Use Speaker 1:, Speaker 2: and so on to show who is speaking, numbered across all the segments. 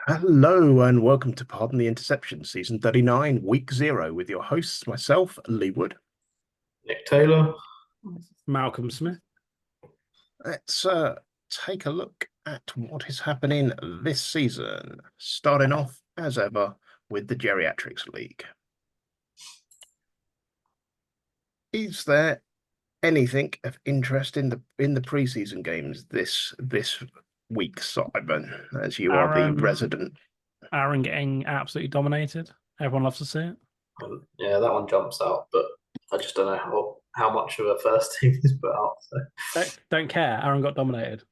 Speaker 1: Hello and welcome to Pardon the Interception, Season 39, Week 0, with your hosts, myself, Lee Wood.
Speaker 2: Nick Taylor.
Speaker 3: Malcolm Smith.
Speaker 1: Let's take a look at what is happening this season, starting off, as ever, with the Geriatrics League. Is there anything of interest in the preseason games this week, Simon, as you are the resident?
Speaker 3: Aaron getting absolutely dominated. Everyone loves to see it.
Speaker 2: Yeah, that one jumps out, but I just don't know how much of a first team is put out. So.
Speaker 3: Don't care. Aaron got dominated.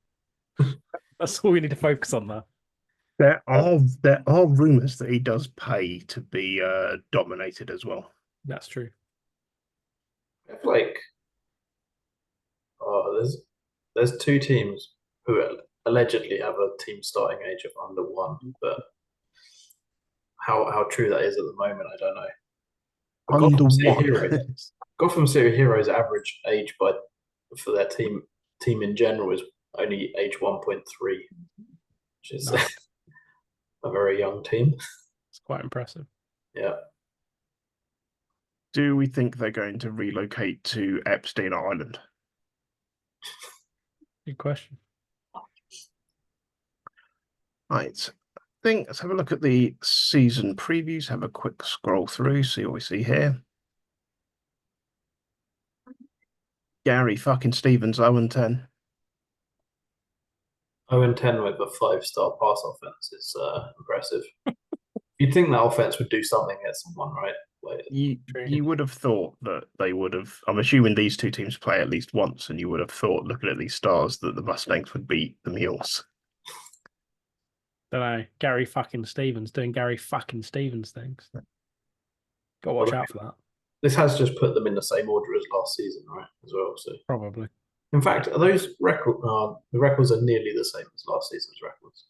Speaker 3: That's all we need to focus on there.
Speaker 1: There are rumours that he does pay to be dominated as well.
Speaker 3: That's true.
Speaker 2: I feel like there's two teams who allegedly have a team starting age of under one, but how true that is at the moment, I don't know.
Speaker 1: Under one.
Speaker 2: Gotham City Heroes' average age for their team in general is only age 1.3, which is nice. A very young team.
Speaker 3: It's quite impressive.
Speaker 2: Yeah.
Speaker 1: Do we think they're going to relocate to Epstein Island?
Speaker 3: Good question.
Speaker 1: Right. Let's have a look at the season previews, have a quick scroll through, see what we see here. Gary fucking Stevens, 0-10.
Speaker 2: 0-10 with a 5-star pass offense is impressive. You'd think that offense would do something against someone, right?
Speaker 1: You would have thought that they would have. I'm assuming these two teams play at least once, and you would have thought, looking at these stars, that the Mustangs would beat the Mules.
Speaker 3: Don't know. Gary fucking Stevens doing Gary fucking Stevens things. Got to watch out for that.
Speaker 2: This has just put them in the same order as last season, right? As well, so
Speaker 3: probably.
Speaker 2: In fact, those records the records are nearly the same as last season's records.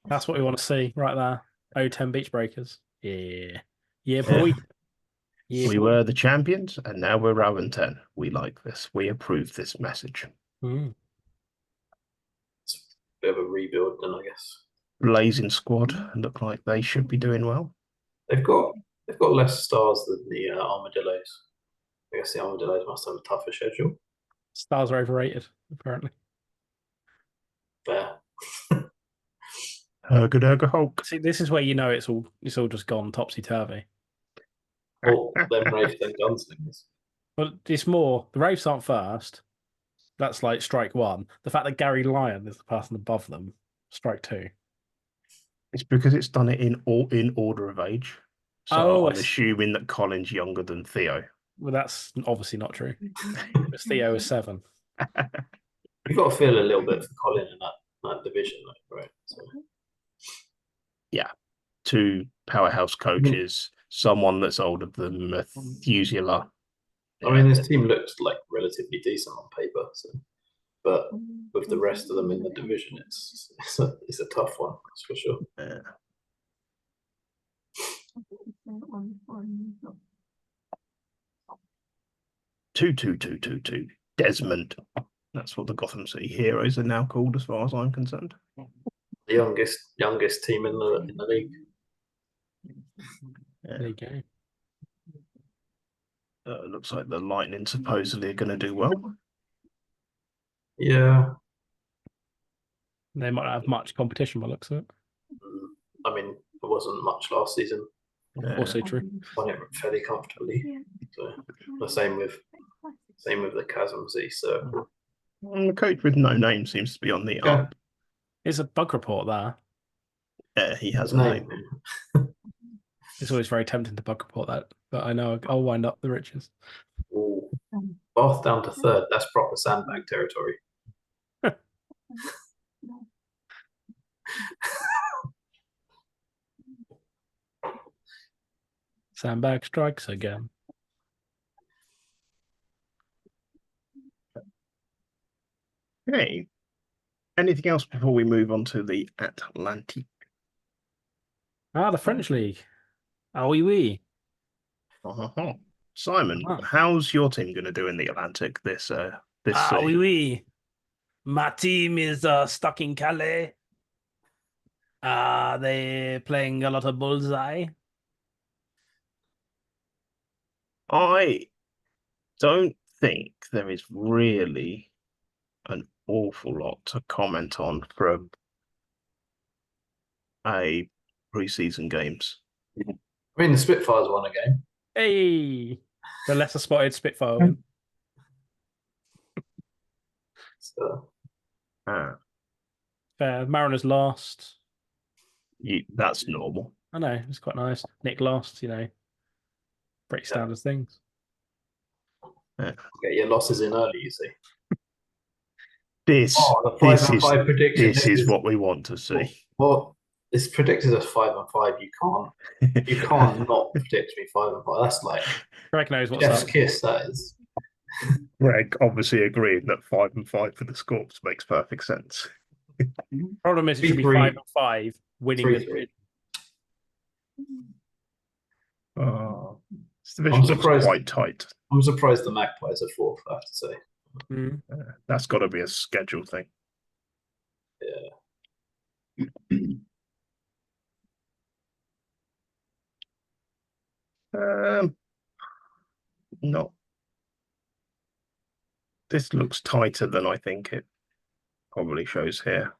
Speaker 3: That's what we want to see right there. 0-10 Beach Breakers. Yeah, boy.
Speaker 1: Yeah, we were the champions, and now we're 0-10. We like this. We approve this message.
Speaker 2: It's a bit of a rebuild, then, I guess.
Speaker 1: Blazing squad look like they should be doing well.
Speaker 2: They've got less stars than the Armadillos. I guess the Armadillos must have a tougher schedule.
Speaker 3: Stars are overrated, apparently.
Speaker 2: Fair.
Speaker 1: Erga Hulk.
Speaker 3: See, this is where you know it's all just gone topsy turvy.
Speaker 2: Well, them Wraiths and Gunslingers.
Speaker 3: But it's more the Wraiths aren't first. That's like strike one. The fact that Gary Lyon is the person above them, strike two.
Speaker 1: It's because it's done it in order of age. So I'm assuming that Colin's younger than Theo.
Speaker 3: Well, that's obviously not true. Because Theo is 7.
Speaker 2: You've got to feel a little bit for Colin in that division, right? So.
Speaker 1: Yeah. 2 powerhouse coaches, someone that's older than Methuselah.
Speaker 2: I mean, this team looks like relatively decent on paper, but with the rest of them in the division, it's a tough one, that's for sure.
Speaker 1: Yeah. Two. Desmond. That's what the Gotham City Heroes are now called, as far as I'm concerned.
Speaker 2: The youngest team in the league.
Speaker 3: Yeah. There you go.
Speaker 1: Looks like the Lightning supposedly are going to do well.
Speaker 2: Yeah.
Speaker 3: They might not have much competition by the looks of it.
Speaker 2: I mean, there wasn't much last season.
Speaker 3: Also true.
Speaker 2: Won it fairly comfortably. So the same with the Chasm Z. So
Speaker 1: the coach with no name seems to be on the up.
Speaker 3: It's a bug report there.
Speaker 1: Yeah, he has a name.
Speaker 3: It's always very tempting to bug report that, but I know I'll wind up the riches.
Speaker 2: Ooh. Bath down to 3rd. That's proper sandbag territory.
Speaker 3: Sandbag strikes again.
Speaker 1: Hey, anything else before we move on to the Atlantique?
Speaker 3: The French League. Ah, oui.
Speaker 1: Simon, how's your team going to do in the Atlantic this
Speaker 3: oui. My team is stuck in Calais. Are they playing a lot of bullseye?
Speaker 1: I don't think there is really an awful lot to comment on from a preseason games.
Speaker 2: I mean, the Spitfires won a game.
Speaker 3: Hey, the lesser spotted Spitfire win.
Speaker 2: So,
Speaker 1: Uh,
Speaker 3: Fair. Mariners lost.
Speaker 1: that's normal.
Speaker 3: I know, it's quite nice. Nick lost, pretty standard things.
Speaker 2: get your losses in early, you see.
Speaker 1: This
Speaker 2: the 5
Speaker 1: this
Speaker 2: and
Speaker 1: is
Speaker 2: 5 prediction.
Speaker 1: this is what we want to see.
Speaker 2: Well, it's predicted as 5 and 5. You can't not predict me 5 and 5. That's like
Speaker 3: Greg knows what's
Speaker 2: chef's
Speaker 3: up.
Speaker 2: kiss. That is.
Speaker 1: Greg obviously agreeing that 5 and 5 for the Scorps makes perfect sense.
Speaker 3: Problem is, it should be
Speaker 2: 3-3.
Speaker 3: 5 and 5, winning
Speaker 2: 3-3.
Speaker 1: Oh, this division looks quite tight.
Speaker 2: I'm surprised the Magpies are fourth, I have to say.
Speaker 1: That's got to be a schedule thing.
Speaker 2: Yeah.
Speaker 1: Not. This looks tighter than I think it probably shows here.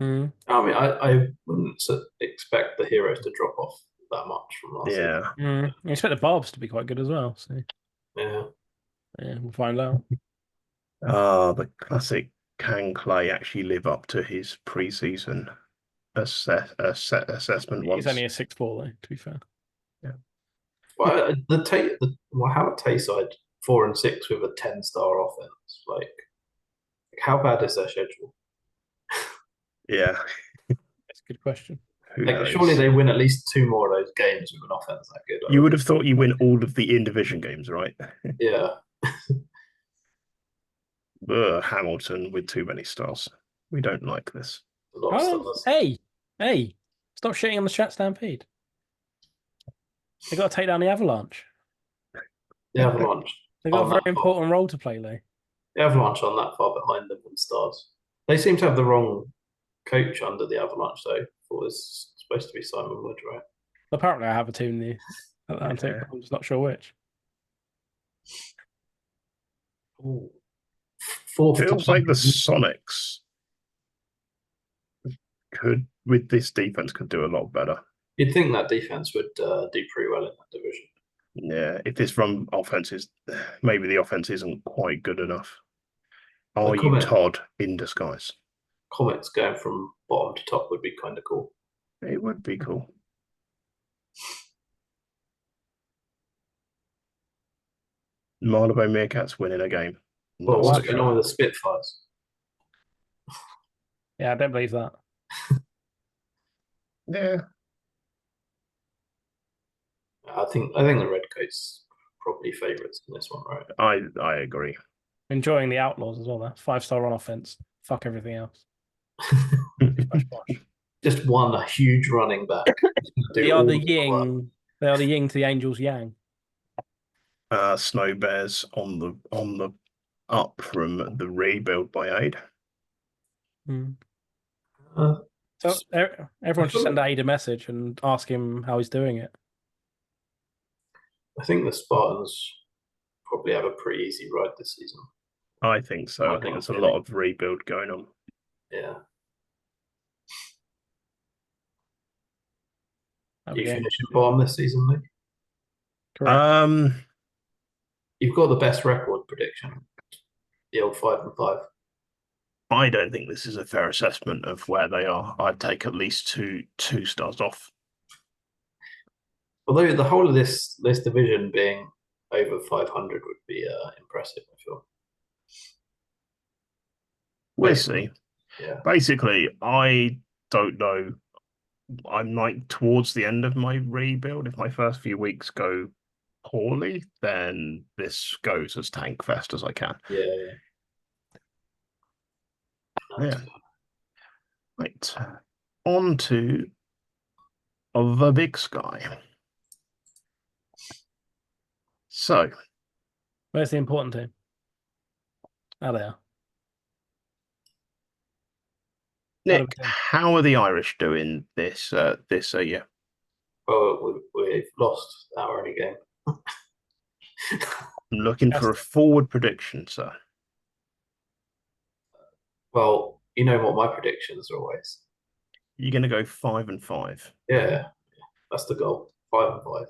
Speaker 2: I mean, I wouldn't expect the Heroes to drop off that much from last season.
Speaker 3: I expect the Barbs to be quite good as well. So
Speaker 2: Yeah,
Speaker 3: we'll find out.
Speaker 1: The classic. Can Clay actually live up to his preseason assessment once?
Speaker 3: He's only a 6'4", though, to be fair.
Speaker 2: Yeah. Well, how at Tayside 4 and 6 with a 10-star offense? Like, how bad is their schedule?
Speaker 1: Yeah,
Speaker 3: that's a good question.
Speaker 2: Surely they win at least 2 more of those games with an offense that good.
Speaker 1: You would have thought you win all of the in-division games, right?
Speaker 2: Yeah.
Speaker 1: Hamilton with too many stars. We don't like this.
Speaker 2: A lot of stars.
Speaker 3: Hey! Stop shitting on the chat stampede. They got to take down the Avalanche.
Speaker 2: The Avalanche.
Speaker 3: They got a very important role to play, though.
Speaker 2: The Avalanche aren't that far behind them in stars. They seem to have the wrong coach under the Avalanche, though. It was supposed to be Simon Wood, right?
Speaker 3: Apparently, I have a team in the Atlantic. Yeah. I'm just not sure which.
Speaker 2: Ooh.
Speaker 1: Feels like the Sonics could, with this defense, could do a lot better.
Speaker 2: You'd think that defense would do pretty well in that division.
Speaker 1: Yeah, if this from offenses, maybe the offense isn't quite good enough. Are you Todd in disguise?
Speaker 2: Comets going from bottom to top would be kind of cool.
Speaker 1: It would be cool. Marlborough Meerkats winning a game.
Speaker 2: Well, what's going on with the Spitfires?
Speaker 3: Yeah, I don't believe that.
Speaker 1: Yeah.
Speaker 2: I think the Redcoats probably favourites in this one, right?
Speaker 1: I agree.
Speaker 3: Enjoying the Outlaws as well. There, 5-star on offense. Fuck everything else.
Speaker 2: Just one huge running back.
Speaker 3: They are the yin. They are the yin to the Angels' yang.
Speaker 1: Snow Bears on the up from the rebuild by Aid.
Speaker 3: So everyone should send Aid a message and ask him how he's doing it.
Speaker 2: I think the Spartans probably have a pretty easy ride this season.
Speaker 1: I think so. I think there's a lot of rebuild going on.
Speaker 2: Yeah. You finishing bottom this season, Nick?
Speaker 3: Correct.
Speaker 2: You've got the best record prediction. The old 5 and 5.
Speaker 1: I don't think this is a fair assessment of where they are. I'd take at least two stars off.
Speaker 2: Although the whole of this division being over 500 would be impressive, I feel.
Speaker 1: We'll see.
Speaker 2: Yeah.
Speaker 1: Basically, I don't know. I'm like towards the end of my rebuild. If my first few weeks go poorly, then this goes as tank fast as I can.
Speaker 2: Yeah.
Speaker 1: Right. On to the big sky. So,
Speaker 3: where's the important team? Oh, they are.
Speaker 1: Nick, how are the Irish doing this year?
Speaker 2: Well, we've lost our only game.
Speaker 1: I'm looking for a forward prediction, sir.
Speaker 2: Well, you know what my predictions are always.
Speaker 1: You're going to go 5-5.
Speaker 2: Yeah, that's the goal. 5-5.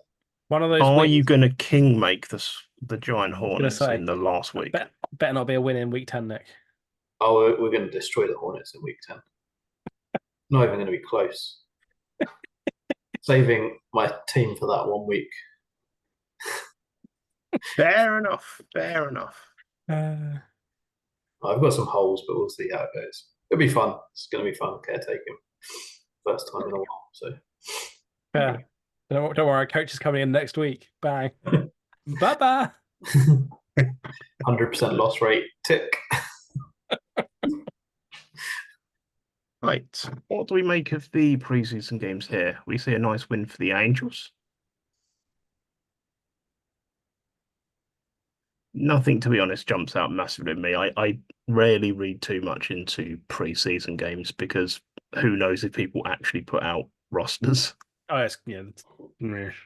Speaker 3: One of those
Speaker 1: Are
Speaker 3: wins.
Speaker 1: you going to king make the Giant Hornets
Speaker 3: say,
Speaker 1: in the last week?
Speaker 3: Better not be a win in week 10, Nick.
Speaker 2: Oh, we're going to destroy the Hornets in week 10. Not even going to be close. Saving my team for that 1 week.
Speaker 1: Fair enough. Fair enough.
Speaker 2: I've got some holes, but we'll see how it goes. It'll be fun. It's going to be fun caretaking. First time in a while. So,
Speaker 3: yeah. Don't worry, coach is coming in next week. Bang. Bye bye.
Speaker 2: 100% loss rate. Tick.
Speaker 1: Right. What do we make of the preseason games here? We see a nice win for the Angels. Nothing, to be honest, jumps out massively at me. I rarely read too much into preseason games because who knows if people actually put out rosters.
Speaker 3: Oh, yes. Yeah.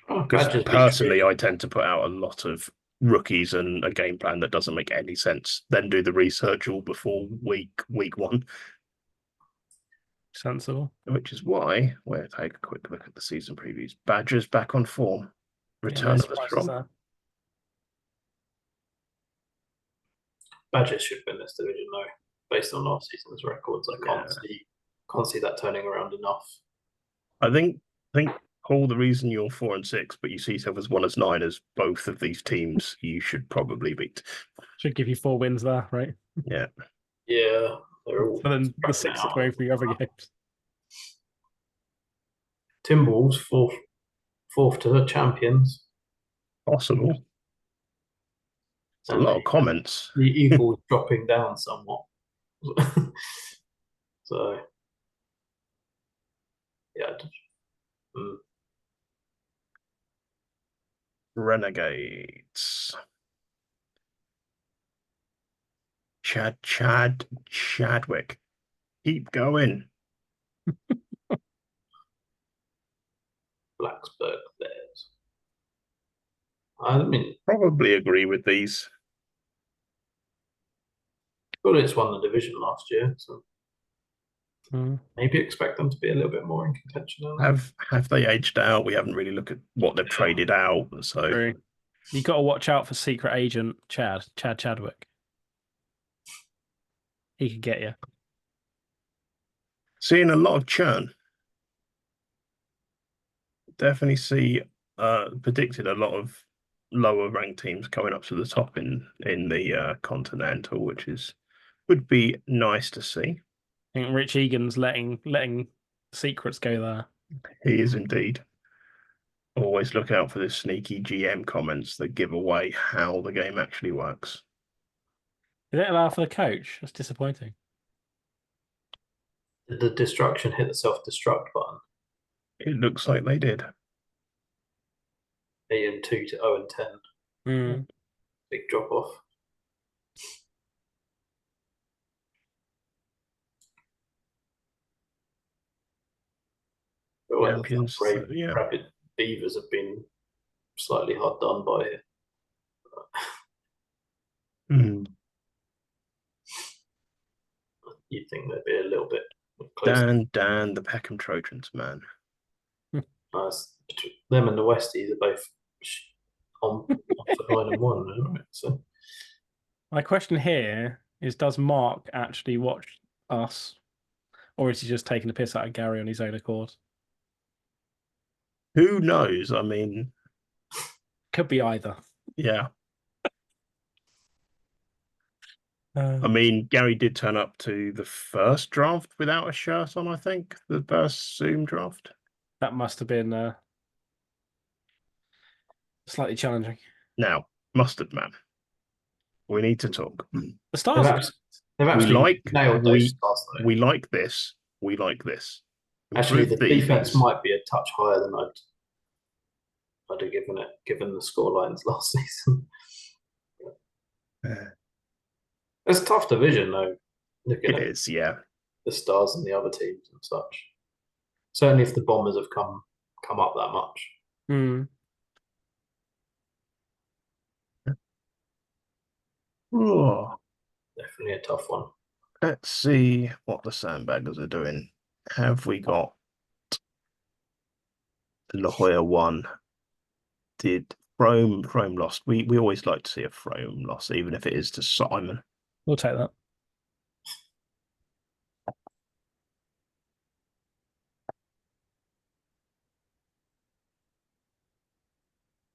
Speaker 1: Because personally, I tend to put out a lot of rookies and a game plan that doesn't make any sense. Then do the research all before week one.
Speaker 3: Sensible.
Speaker 1: Which is why we'll take a quick look at the season previews. Badgers back on form. Return of the strong.
Speaker 2: Badgers should win this division though, based on last season's records. I can't see that turning around enough.
Speaker 1: I think Paul, the reason you're 4-6, but you see yourself as 1-9 as both of these teams you should probably beat.
Speaker 3: Should give you 4 wins there, right?
Speaker 1: Yeah.
Speaker 2: Yeah. They're all
Speaker 3: then the 6 away for the other games.
Speaker 2: Timberwolves fourth to the champions.
Speaker 1: Possible. It's a lot of comments.
Speaker 2: The Eagles dropping down somewhat. So, yeah.
Speaker 1: Renegades. Chadwick. Keep going.
Speaker 2: Blacksburg Bears. I mean,
Speaker 1: probably agree with these.
Speaker 2: Bullets won the division last year, so maybe expect them to be a little bit more in contention now.
Speaker 1: Have they aged out? We haven't really looked at what they've traded out. So
Speaker 3: true. You got to watch out for secret agent Chadwick. He could get you.
Speaker 1: Seeing a lot of churn. Definitely see predicted a lot of lower ranked teams coming up to the top in the Continental, which would be nice to see.
Speaker 3: I think Rich Egan's letting secrets go there.
Speaker 1: He is indeed. Always look out for the sneaky GM comments that give away how the game actually works.
Speaker 3: Did it allow for the coach? That's disappointing.
Speaker 2: Did the destruction hit the self-destruct button?
Speaker 1: It looks like they did.
Speaker 2: 8-2 to 0-10. Big drop off.
Speaker 1: Champions,
Speaker 2: Rapid Beavers have been slightly hard done by it. You'd think they'd be a little bit closer.
Speaker 1: Dan, the Peckham Trojans, man.
Speaker 2: Them and the Westies are both on for 9-1, right? So
Speaker 3: my question here is: does Mark actually watch us, or is he just taking the piss out of Gary on his own accord?
Speaker 1: Who knows? I mean,
Speaker 3: could be either.
Speaker 1: Yeah. I mean, Gary did turn up to the first draft without a shirt on, I think. The first Zoom draft.
Speaker 3: That must have been slightly challenging.
Speaker 1: Now, Mustard Man, we need to talk.
Speaker 3: The stars.
Speaker 2: They've actually nailed those stars, though.
Speaker 1: We like this. We like this.
Speaker 2: Actually, the defense might be a touch higher than I'd have given it, given the score lines last season. It's a tough division, though.
Speaker 1: It is, yeah.
Speaker 2: the Stars and the other teams and such. Certainly, if the Bombers have come up that much.
Speaker 3: Hmm.
Speaker 1: Oh,
Speaker 2: Definitely a tough one.
Speaker 1: let's see what the Sandbaggers are doing. Have we got La Jolla won? Did Frome lost? We always like to see a Frome loss, even if it is to Simon.
Speaker 3: We'll take that.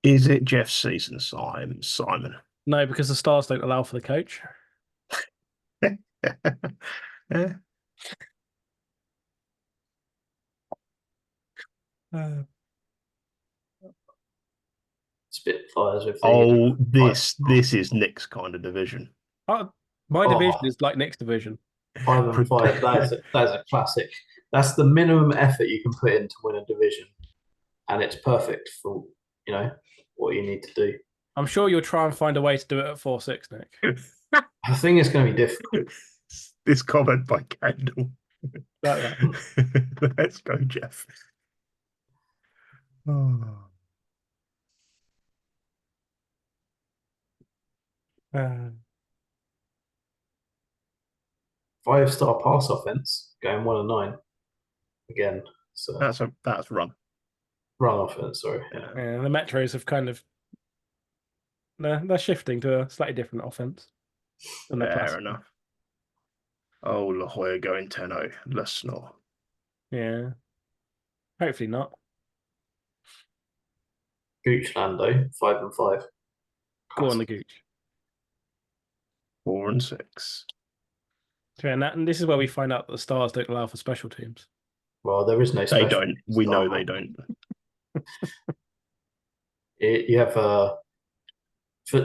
Speaker 1: Is it Jeff's season, Simon?
Speaker 3: No, because the Stars don't allow for the coach.
Speaker 1: Yeah.
Speaker 2: Spitfires with the
Speaker 1: Oh, this is Nick's kind of division.
Speaker 3: My division is like Nick's division.
Speaker 2: 5-5. That is a classic. That's the minimum effort you can put in to win a division, and it's perfect for what you need to do.
Speaker 3: I'm sure you'll try and find a way to do it at 4-6, Nick.
Speaker 2: I think it's going to be difficult.
Speaker 1: This comment by Kendall.
Speaker 3: Like
Speaker 1: Let's go, Jeff. Oh.
Speaker 2: 5-star pass offense going 1-9 again. So
Speaker 1: that's run
Speaker 2: offense. Sorry.
Speaker 1: Yeah.
Speaker 3: Yeah, the Metros have kind of they're shifting to a slightly different offense.
Speaker 1: Fair enough. Oh, La Jolla going 10-0. Let's not.
Speaker 3: Yeah. Hopefully not.
Speaker 2: Gooch Lando 5-5.
Speaker 3: Go on the Gooch.
Speaker 1: 4-6.
Speaker 3: And this is where we find out that the Stars don't allow for special teams.
Speaker 2: Well, there is no.
Speaker 1: They don't. We know they don't.
Speaker 2: You have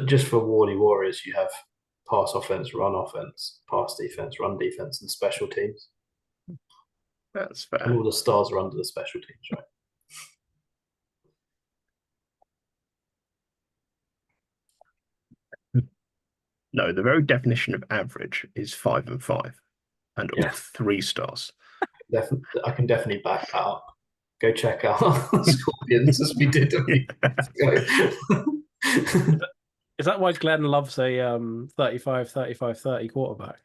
Speaker 2: just for Warley Warriors, you have pass offense, run offense, pass defense, run defense, and special teams.
Speaker 1: That's fair.
Speaker 2: And all the Stars are under the special teams, right?
Speaker 1: No, the very definition of average is 5-5, and all 3 stars.
Speaker 2: I can definitely back that up. Go check out Scorpions as we did.
Speaker 3: Is that why Glenn loves a 35, 35, 30 quarterback?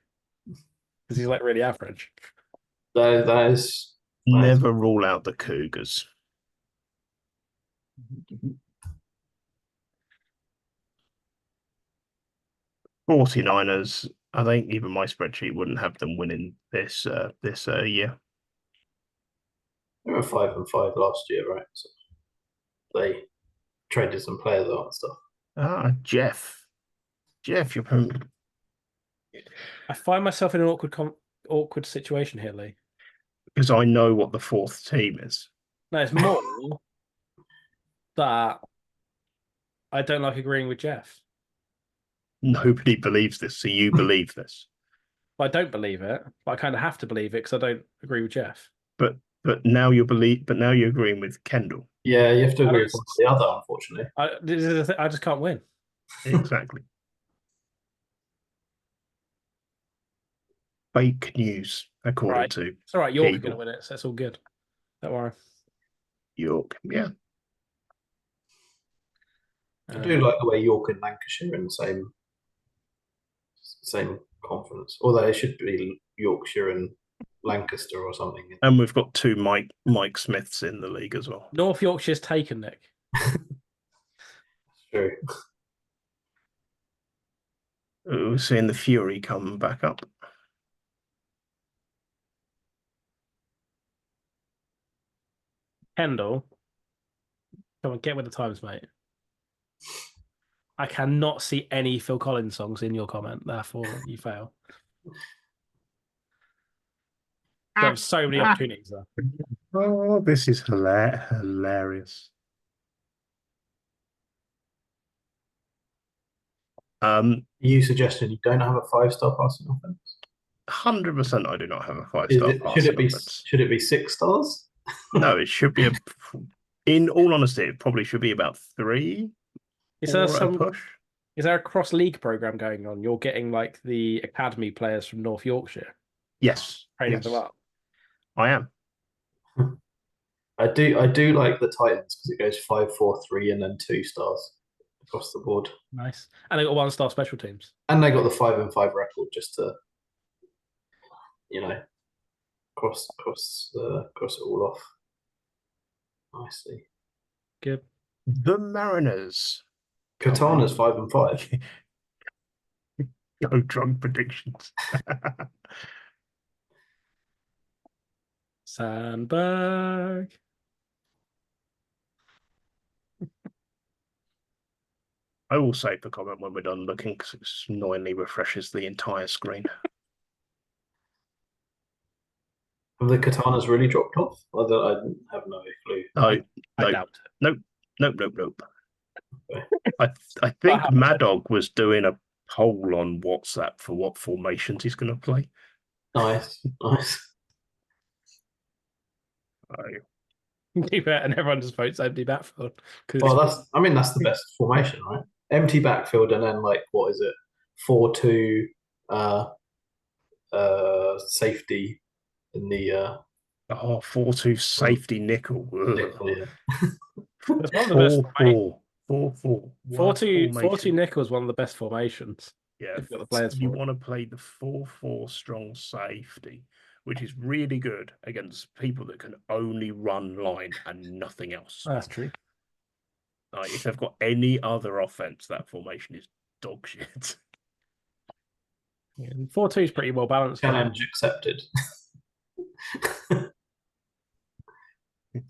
Speaker 3: Because he's like really average.
Speaker 2: That is
Speaker 1: never rule out the Cougars. $49ers. I think even my spreadsheet wouldn't have them winning this year.
Speaker 2: They were 5-5 last year, right? So they traded some players out and stuff.
Speaker 1: Jeff, you're.
Speaker 3: I find myself in an awkward situation here, Lee.
Speaker 1: Because I know what the 4th team is.
Speaker 3: No, it's more that I don't like agreeing with Jeff.
Speaker 1: Nobody believes this, so you believe this.
Speaker 3: I don't believe it, but I kind of have to believe it because I don't agree with Jeff.
Speaker 1: But now you're agreeing with Kendall.
Speaker 2: Yeah, you have to agree with the other, unfortunately.
Speaker 3: I just can't win.
Speaker 1: Exactly. Fake news, according to.
Speaker 3: It's all right. York are going to win it, so it's all good. Don't worry.
Speaker 1: York, yeah.
Speaker 2: I do like the way York and Lancashire are in the same conference, although it should be Yorkshire and Lancaster or something.
Speaker 1: And we've got 2 Mike Smiths in the league as well.
Speaker 3: North Yorkshire's taken, Nick.
Speaker 2: True.
Speaker 1: We're seeing the Fury come back up.
Speaker 3: Kendall, come on, get with the times, mate. I cannot see any Phil Collins songs in your comment, therefore you fail. There are so many opportunities there.
Speaker 1: Oh, this is hilarious.
Speaker 2: You suggested you don't have a 5-star passing offense?
Speaker 1: 100% I do not have a 5-star passing offense.
Speaker 2: Should it be 6 stars?
Speaker 1: No, it should be in all honesty, it probably should be about 3.
Speaker 3: Is there a cross league program going on? You're getting like the academy players from North Yorkshire.
Speaker 1: Yes.
Speaker 3: training
Speaker 1: Yes.
Speaker 3: them up.
Speaker 1: I am.
Speaker 2: I do like the Titans because it goes 5-4-3 and then 2 stars across the board.
Speaker 3: Nice. And they got 1-star special teams.
Speaker 2: And they got the 5-5 record just to, you know, cross it all off nicely.
Speaker 3: Good.
Speaker 1: The Mariners.
Speaker 2: Katana's 5-5.
Speaker 1: Go drunk predictions.
Speaker 3: Sandberg.
Speaker 1: I will save the comment when we're done looking because it annoyingly refreshes the entire screen.
Speaker 2: Have the Katanas really dropped off? I have no clue.
Speaker 1: I
Speaker 3: doubt it.
Speaker 1: Nope.
Speaker 2: Okay.
Speaker 1: I think Mad Dog was doing a poll on WhatsApp for what formations he's going to play.
Speaker 2: Nice.
Speaker 3: And everyone just votes empty backfield.
Speaker 2: Well, that's the best formation, right? Empty backfield and then like what is it? 4-2 safety in the
Speaker 1: 4-2 safety nickel.
Speaker 2: nickel, yeah.
Speaker 3: It's one of the best
Speaker 1: 4-4.
Speaker 3: 4-2 nickel is one of the best formations.
Speaker 1: Yeah,
Speaker 3: If you've got the players
Speaker 1: you
Speaker 3: for it.
Speaker 1: want to play the 4-4 strong safety, which is really good against people that can only run line and nothing else.
Speaker 3: That's true.
Speaker 1: Like, if they've got any other offense, that formation is dog shit.
Speaker 3: Yeah, 4-2 is pretty well balanced.
Speaker 2: Challenge accepted.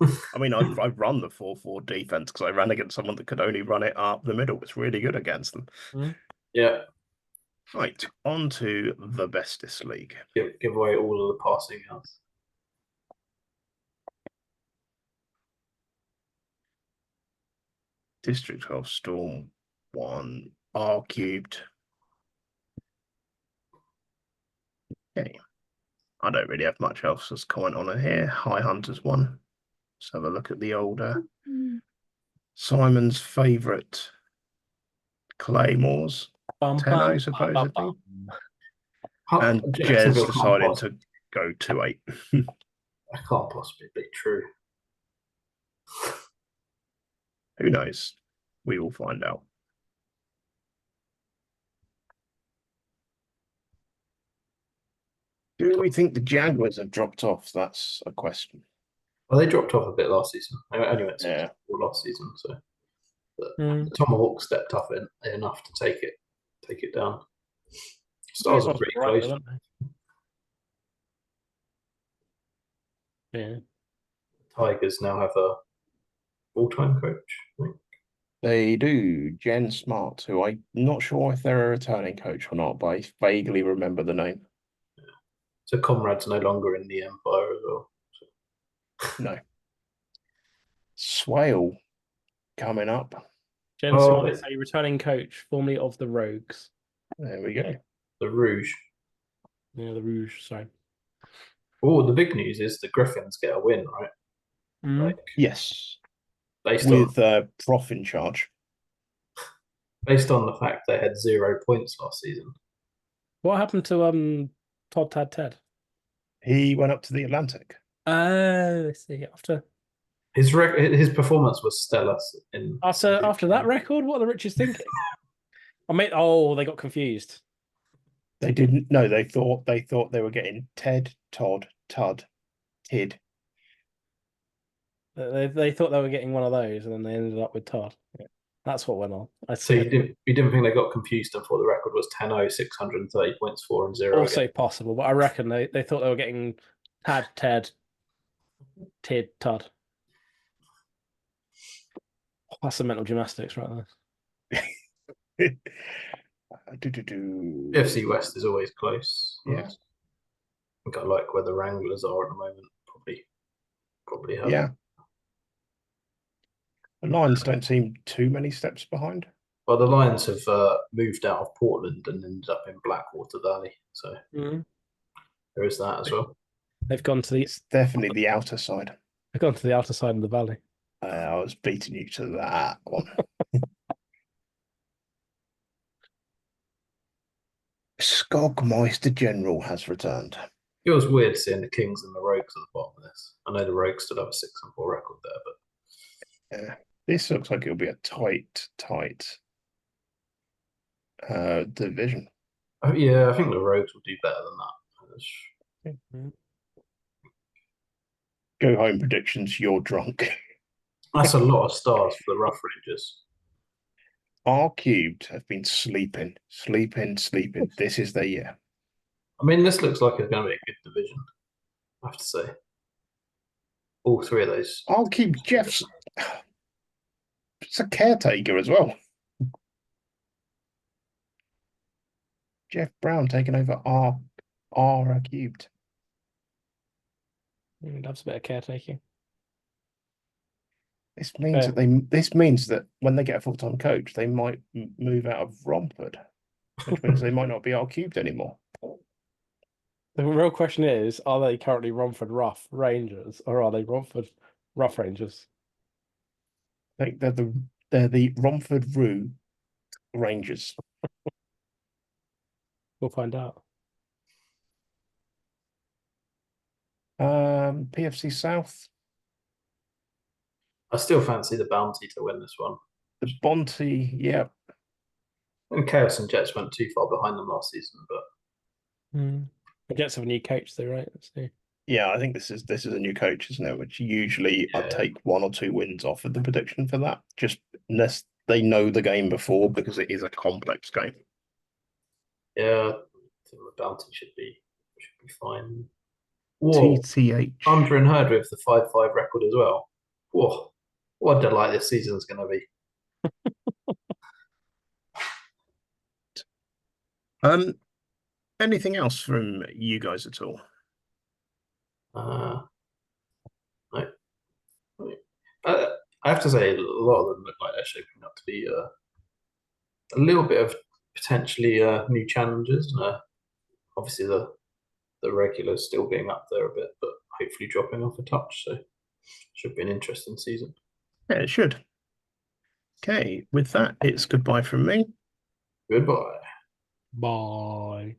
Speaker 1: I mean, I've run the 4-4 defense because I ran against someone that could only run it up the middle. It's really good against them.
Speaker 3: Mm-hmm.
Speaker 2: Yeah.
Speaker 1: Right, on to the bestest league.
Speaker 2: Give away all of the passing yards.
Speaker 1: District 12 Storm 1 R cubed. Okay. I don't really have much else as comment on it here. High Hunters 1. Let's have a look at the older. Simon's favourite Claymores. 10-0 supposedly. And Jez decided to go 2-8.
Speaker 2: I can't possibly be true.
Speaker 1: Who knows? We will find out. Do we think the Jaguars have dropped off? That's a question.
Speaker 2: Well, they dropped off a bit last season. I only went to last season, so the Tomahawk stepped up enough to take it down. Stars are pretty close.
Speaker 3: Yeah.
Speaker 2: Tigers now have a full-time coach, I think.
Speaker 1: They do. Jen Smart, who I'm not sure if they're a returning coach or not, but I vaguely remember the name.
Speaker 2: Yeah. So Comrade's no longer in the Empire as well. So.
Speaker 1: No. Swale coming up.
Speaker 3: Jen Smart is a returning coach, formerly of the Rogues.
Speaker 1: There we go.
Speaker 2: The Rouge.
Speaker 3: Yeah, the Rouge, sorry.
Speaker 2: Oh, the big news is the Griffins get a win, right?
Speaker 3: Mm-hmm.
Speaker 2: Like,
Speaker 1: yes.
Speaker 2: With
Speaker 1: Prof in charge.
Speaker 2: Based on the fact they had 0 points last season.
Speaker 3: What happened to Todd Tad Ted?
Speaker 1: He went up to the Atlantic.
Speaker 3: I see. After
Speaker 2: his performance was stellar.
Speaker 3: After that record, what are the Riches thinking? They got confused.
Speaker 1: They didn't. No, they thought they were getting Ted, Todd, Tud, Tid.
Speaker 3: They thought they were getting one of those, and then they ended up with Todd. Yeah. That's what went on.
Speaker 2: So you didn't think they got confused and thought the record was 10-0, 630 points, 4-0.
Speaker 3: Also possible, but I reckon they thought they were getting Tad, Ted, Tid, Todd. That's some mental gymnastics right there.
Speaker 2: FC West is always close.
Speaker 1: Yeah.
Speaker 2: I think I like where the Wranglers are at the moment. Probably have.
Speaker 1: Yeah. The Lions don't seem too many steps behind.
Speaker 2: Well, the Lions have moved out of Portland and ended up in Blackwater Valley. So there is that as well.
Speaker 3: They've gone to
Speaker 1: It's definitely the outer side.
Speaker 3: They've gone to the outer side of the valley.
Speaker 1: I was beating you to that one. Skogmeister General has returned.
Speaker 2: Feels weird seeing the Kings and the Rogues at the bottom of this. I know the Rogues still have a 6-4 record there, but
Speaker 1: Yeah, this looks like it'll be a tight division.
Speaker 2: yeah, I think the Rogues will do better than that.
Speaker 1: Go home predictions. You're drunk.
Speaker 2: That's a lot of stars for the Rough Rangers.
Speaker 1: R cubed have been sleeping. This is their year.
Speaker 2: I mean, this looks like it's going to be a good division, I have to say. All three of those.
Speaker 1: R cubed Jeff's it's a caretaker as well. Jeff Brown taking over R cubed.
Speaker 3: Loves a bit of caretaking.
Speaker 1: This means that when they get a full-time coach, they might move out of Romford, which means they might not be R cubed anymore.
Speaker 3: The real question is, are they currently Romford Rough Rangers or are they Romford Rough Rangers?
Speaker 1: I think they're the Romford Roo Rangers.
Speaker 3: We'll find out.
Speaker 1: PFC South.
Speaker 2: I still fancy the Bounty to win this one.
Speaker 1: The Bonte, yeah.
Speaker 2: And Chaos and Jets went too far behind them last season, but
Speaker 3: The Jets have a new coach, though, right? Let's see.
Speaker 1: Yeah, I think this is a new coach, isn't it? Which usually I'd take 1 or 2 wins off of the prediction for that, just unless they know the game before, because it is a complex game.
Speaker 2: yeah, I think the Bounty should be fine. Whoa,
Speaker 1: TTH.
Speaker 2: Under and Heard with the 5-5 record as well. Whoa, what a delight this season's going to be.
Speaker 1: Anything else from you guys at all?
Speaker 2: No. I have to say, a lot of them look like they're shaping up to be a little bit of potentially new challenges. And obviously, the regulars still being up there a bit, but hopefully dropping off a touch. So, should be an interesting season.
Speaker 1: Yeah, it should. Okay, with that, it's goodbye from me.
Speaker 2: Goodbye.
Speaker 3: Bye.